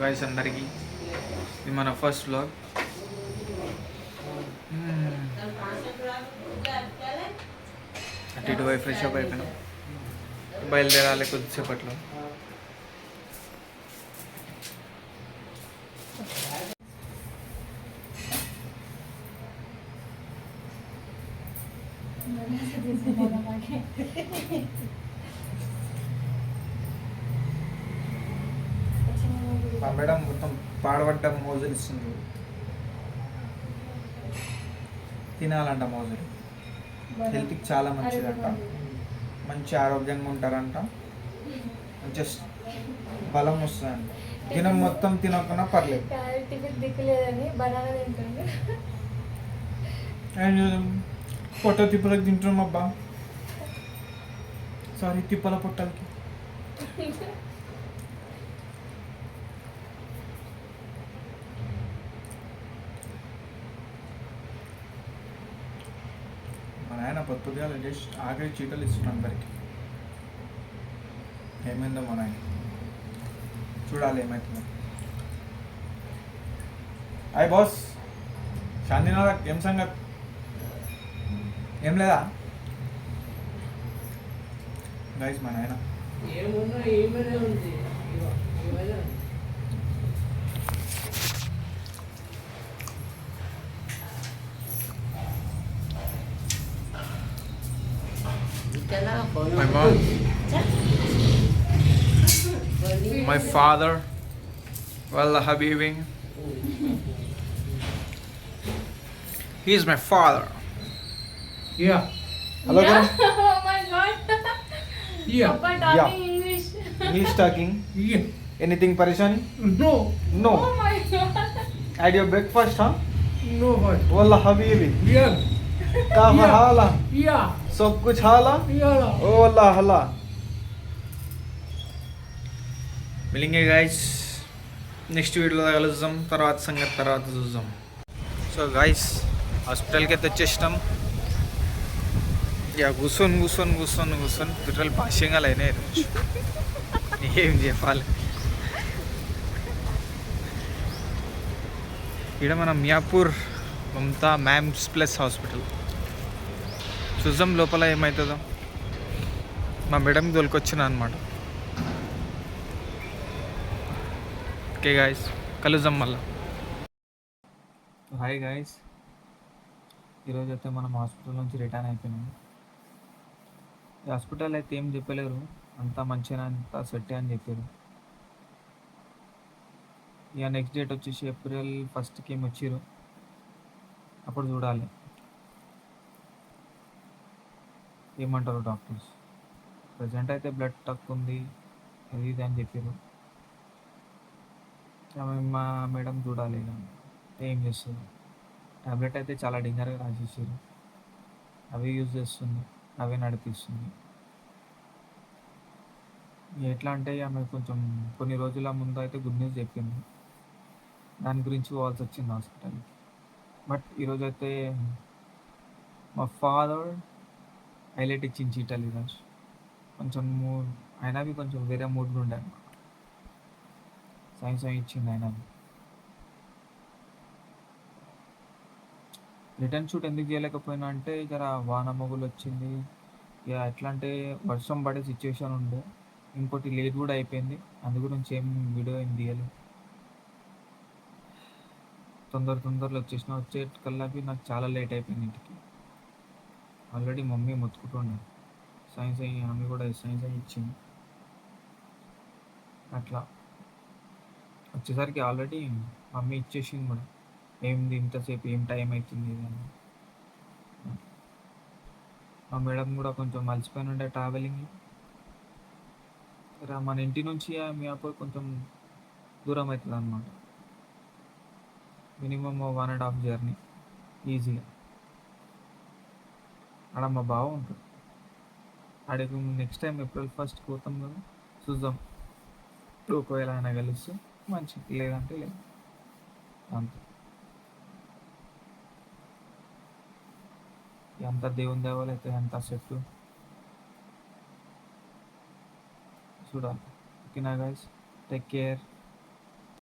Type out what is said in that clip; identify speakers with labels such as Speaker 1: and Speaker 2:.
Speaker 1: Guys అందరికీ. ఇది మన ఫస్ట్ వ్లాగ్. అటు ఇటు పోయి ఫ్రెష్ అప్ అయిపోయినాం. బయలుదేరాలి కొద్దిసేపట్లో. మా మేడం మొత్తం పాడబడ్డ మోజులు ఇస్తుంది. తినాలంట మోజులు, హెల్త్కి చాలా మంచిదంట, మంచి ఆరోగ్యంగా ఉంటారంట, మంచి బలం వస్తుందంట. దినం మొత్తం తినకున్నా పర్లేదు. పొట్ట తిప్పలకి తింటున్నాం అబ్బా. సారీ, తిప్పల పొట్టలకి. మా నాయన పొద్దుగా జస్ట్ ఆఖరి చీటలు ఇస్తున్నాను అందరికి. ఏమైందో మా నాయన చూడాలి ఏమవుతుందో. హాయ్ బాస్, శాంతినగర్ ఏం సంగతి? ఏం లేదా గైస్? మా నాయన my mom, my father, Wallah Habibi. He is my father.
Speaker 2: Yeah.
Speaker 1: Hello,
Speaker 3: yeah. Oh my god.
Speaker 2: Yeah.
Speaker 3: Papa talking
Speaker 1: Yeah.
Speaker 3: English.
Speaker 1: He is talking.
Speaker 2: Yeah.
Speaker 1: Anything parishani?
Speaker 2: No.
Speaker 1: No.
Speaker 3: Oh my god.
Speaker 1: Had your breakfast, huh?
Speaker 2: No what?
Speaker 1: Wallah Habibi.
Speaker 2: Yeah.
Speaker 1: Kaha
Speaker 2: Yeah.
Speaker 1: hala?
Speaker 2: Yeah.
Speaker 1: सब कुछ हाला?
Speaker 2: Yeah.
Speaker 1: ओ अल्लाह हला. मिलेंगे guys next వీడియోలో కలుద్దాం. తర్వాత సంగతి తర్వాత చూద్దాం. సో గాయస్, హాస్పిటల్కి అయితే వచ్చేసినాం. ఇక కూర్చొని పిల్లలు భాష్యంగా అయినాయి రోజు. ఏం చెప్పాలి. ఇక్కడ మన Miyapur Mamata moms plus hospital. చూద్దాం లోపల ఏమవుతుందో. మా మేడం తోలుకొచ్చిన అనమాట. ఓకే గాయస్, కలుద్దాం మళ్ళా. హాయ్ గాయస్, ఈరోజు అయితే మనం హాస్పిటల్ నుంచి రిటర్న్ అయిపోయినాము. ఈ హాస్పిటల్ అయితే ఏం చెప్పలేరు, అంతా మంచిగా అంతా సెట్ అని చెప్పారు. ఇక నెక్స్ట్ డేట్ వచ్చేసి ఏప్రిల్ 1st ఏమి వచ్చారు, అప్పుడు చూడాలి ఏమంటారు డాక్టర్స్. ప్రజెంట్ అయితే బ్లడ్ తక్కువ ఉంది అది ఇది అని చెప్పారు. మా మేడం చూడాలి ఇక ఏం చేస్తుంది. ట్యాబ్లెట్ అయితే చాలా డేంజర్గా రాసేసారు, అవి యూజ్ చేస్తుంది, అవే నడిపిస్తుంది. ఎట్లా అంటే ఆమె కొంచెం కొన్ని రోజుల ముందు అయితే గుడ్ న్యూస్ చెప్పింది, దాని గురించి పోవాల్సి వచ్చింది హాస్పిటల్కి. బట్ ఈరోజు అయితే మా ఫాదర్ హైలైట్ ఇచ్చింది చీటలు ఈరోజు. కొంచెం మూడ్ అయినవి కొంచెం వేరే మూడ్లో ఉండే అనమాట. సైన్స్ ఇచ్చింది అయినవి. రిటర్న్ షూట్ ఎందుకు చేయలేకపోయినా అంటే జర వాన మొగులు వచ్చింది. ఇక ఎట్లా అంటే వర్షం పడే సిచ్యువేషన్ ఉండే, ఇంకోటి లేట్ కూడా అయిపోయింది. అందు గురించి ఏం వీడియో ఏం తీయలేదు. తొందరలో వచ్చేకల్లాకి నాకు చాలా లేట్ అయిపోయింది ఇంటికి. ఆల్రెడీ మమ్మీ మొత్తుకుంటుండే, సైన్స్ అయ్యి ఆమె కూడా సైన్స్ అయ్యి ఇచ్చింది. అట్లా వచ్చేసరికి ఆల్రెడీ మమ్మీ ఇచ్చేసింది కూడా. ఏంది ఇంతసేపు, ఏం టైం అవుతుంది అని. మా మేడం కూడా కొంచెం మర్చిపోయిన ఉండే ట్రావెలింగ్. మన ఇంటి నుంచి మియాపూర్ కొంచెం దూరం అవుతుంది అనమాట. మినిమమ్ 1.5 జర్నీ ఈజీగా. ఆడ మా బావ ఉంటుంది. ఆడికి నెక్స్ట్ టైం ఏప్రిల్ 1st పోతాం కదా, చూద్దాం. ఒకవేళ ఆయన కలిస్తే మంచిది, లేదంటే లేదు, అంతే. ఎంత దేవుని దేవాలు అయితే ఎంత సెట్ చూడాలి. ఓకేనా గైస్, టేక్ కేర్.